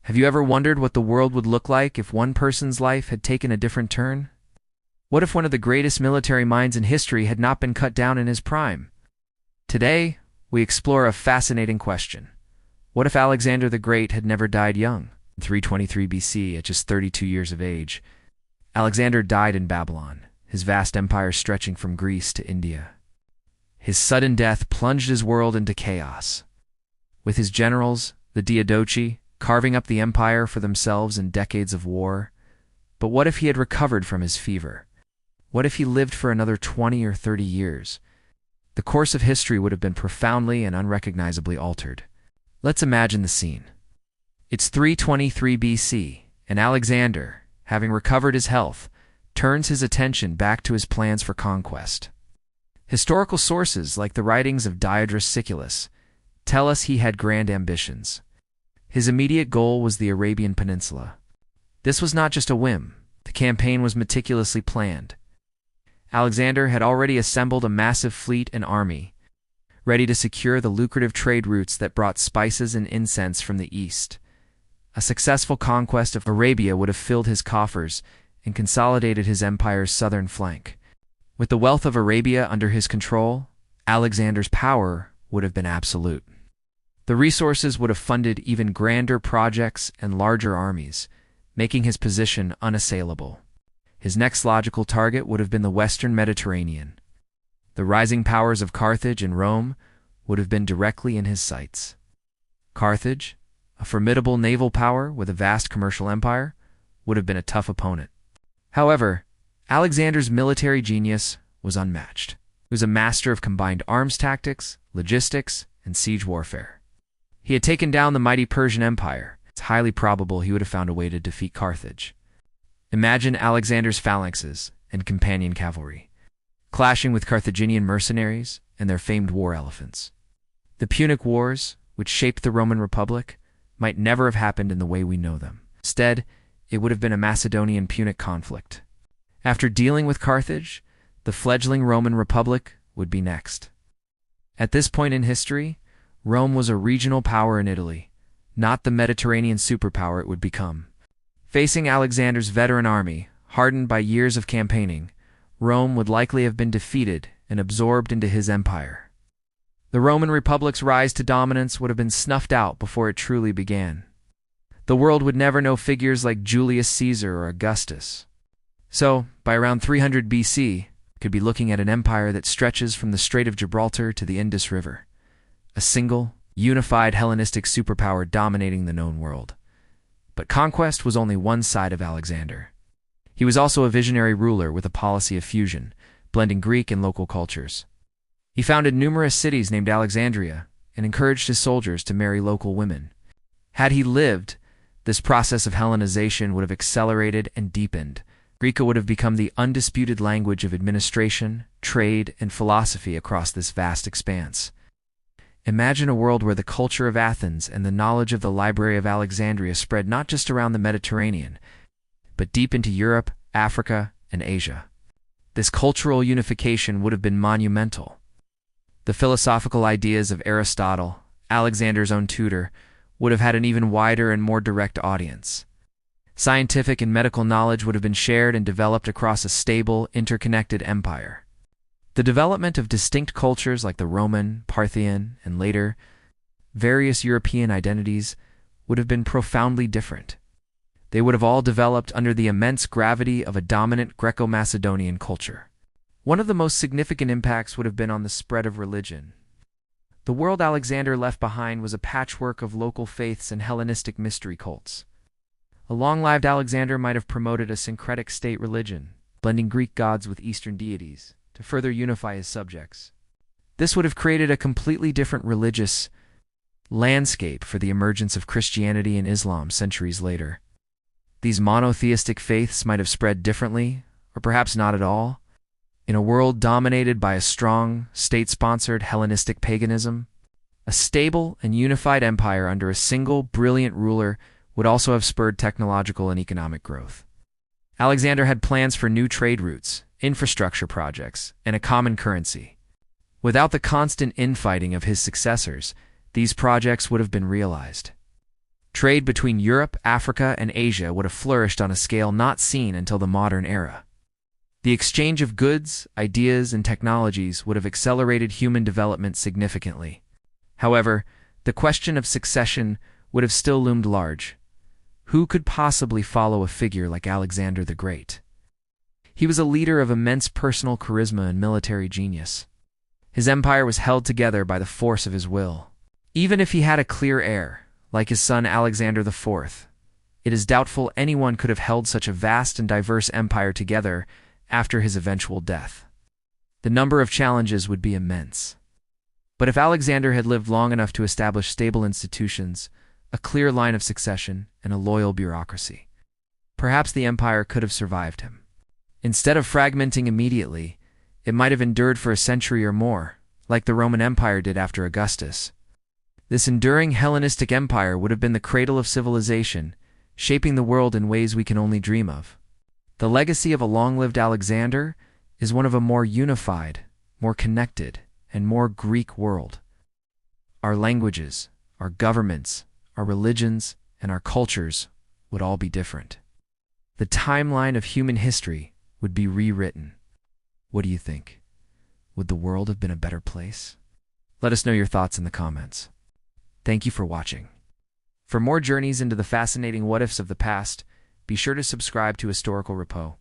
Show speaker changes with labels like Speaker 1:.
Speaker 1: Have you ever wondered what the world would look like if one person's life had taken a different turn? What if one of the greatest military minds in history had not been cut down in his prime? Today, we explore a fascinating question. What if Alexander the Great had never died young? In 323 BC, at just 32 years of age, Alexander died in Babylon, his vast empire stretching from Greece to India. His sudden death plunged his world into chaos, with his generals, the Diadochi, carving up the empire for themselves in decades of war. But what if he had recovered from his fever? What if he lived for another 20 or 30 years? The course of history would have been profoundly and unrecognizably altered. Let's imagine the scene. It's 323 BC, and Alexander, having recovered his health, turns his attention back to his plans for conquest. Historical sources, like the writings of Diodorus Siculus, tell us he had grand ambitions. His immediate goal was the Arabian Peninsula. This was not just a whim. The campaign was meticulously planned. Alexander had already assembled a massive fleet and army, ready to secure the lucrative trade routes that brought spices and incense from the east. A successful conquest of Arabia would have filled his coffers and consolidated his empire's southern flank. With the wealth of Arabia under his control, Alexander's power would have been absolute. The resources would have funded even grander projects and larger armies, making his position unassailable. His next logical target would have been the Western Mediterranean. The rising powers of Carthage and Rome would have been directly in his sights. Carthage, a formidable naval power with a vast commercial empire, would have been a tough opponent. However, Alexander's military genius was unmatched. He was a master of combined arms tactics, logistics, and siege warfare. He had taken down the mighty Persian Empire. It's highly probable he would have found a way to defeat Carthage. Imagine Alexander's phalanxes and companion cavalry, clashing with Carthaginian mercenaries and their famed war elephants. The Punic Wars, which shaped the Roman Republic, might never have happened in the way we know them. Instead, it would have been a Macedonian-Punic conflict. After dealing with Carthage, the fledgling Roman Republic would be next. At this point in history, Rome was a regional power in Italy, not the Mediterranean superpower it would become. Facing Alexander's veteran army, hardened by years of campaigning, Rome would likely have been defeated and absorbed into his empire. The Roman Republic's rise to dominance would have been snuffed out before it truly began. The world would never know figures like Julius Caesar or Augustus. So, by around 300 BC, we could be looking at an empire that stretches from the Strait of Gibraltar to the Indus River. A single, unified Hellenistic superpower dominating the known world. But conquest was only one side of Alexander. He was also a visionary ruler with a policy of fusion, blending Greek and local cultures. He founded numerous cities named Alexandria and encouraged his soldiers to marry local women. Had he lived, this process of Hellenization would have accelerated and deepened. Greek would have become the undisputed language of administration, trade, and philosophy across this vast expanse. Imagine a world where the culture of Athens and the knowledge of the Library of Alexandria spread not just around the Mediterranean, but deep into Europe, Africa, and Asia. This cultural unification would have been monumental. The philosophical ideas of Aristotle, Alexander's own tutor, would have had an even wider and more direct audience. Scientific and medical knowledge would have been shared and developed across a stable, interconnected empire. The development of distinct cultures like the Roman, Parthian, and later, various European identities would have been profoundly different. They would have all developed under the immense gravity of a dominant Greco-Macedonian culture. One of the most significant impacts would have been on the spread of religion. The world Alexander left behind was a patchwork of local faiths and Hellenistic mystery cults. A long-lived Alexander might have promoted a syncretic state religion, blending Greek gods with Eastern deities, to further unify his subjects. This would have created a completely different religious landscape for the emergence of Christianity and Islam centuries later. These monotheistic faiths might have spread differently, or perhaps not at all. In a world dominated by a strong, state-sponsored Hellenistic paganism, a stable and unified empire under a single, brilliant ruler would also have spurred technological and economic growth. Alexander had plans for new trade routes, infrastructure projects, and a common currency. Without the constant infighting of his successors, these projects would have been realized. Trade between Europe, Africa, and Asia would have flourished on a scale not seen until the modern era. The exchange of goods, ideas, and technologies would have accelerated human development significantly. However, the question of succession would have still loomed large. Who could possibly follow a figure like Alexander the Great? He was a leader of immense personal charisma and military genius. His empire was held together by the force of his will. Even if he had a clear heir, like his son Alexander IV, it is doubtful anyone could have held such a vast and diverse empire together after his eventual death. The number of challenges would be immense. But if Alexander had lived long enough to establish stable institutions, a clear line of succession, and a loyal bureaucracy, perhaps the empire could have survived him. Instead of fragmenting immediately, it might have endured for a century or more, like the Roman Empire did after Augustus. This enduring Hellenistic empire would have been the cradle of civilization, shaping the world in ways we can only dream of. The legacy of a long-lived Alexander is one of a more unified, more connected, and more Greek world. Our languages, our governments, our religions, and our cultures would all be different. The timeline of human history would be rewritten. What do you think? Would the world have been a better place? Let us know your thoughts in the comments. Thank you for watching. For more journeys into the fascinating what-ifs of the past, be sure to subscribe to Historical Repo.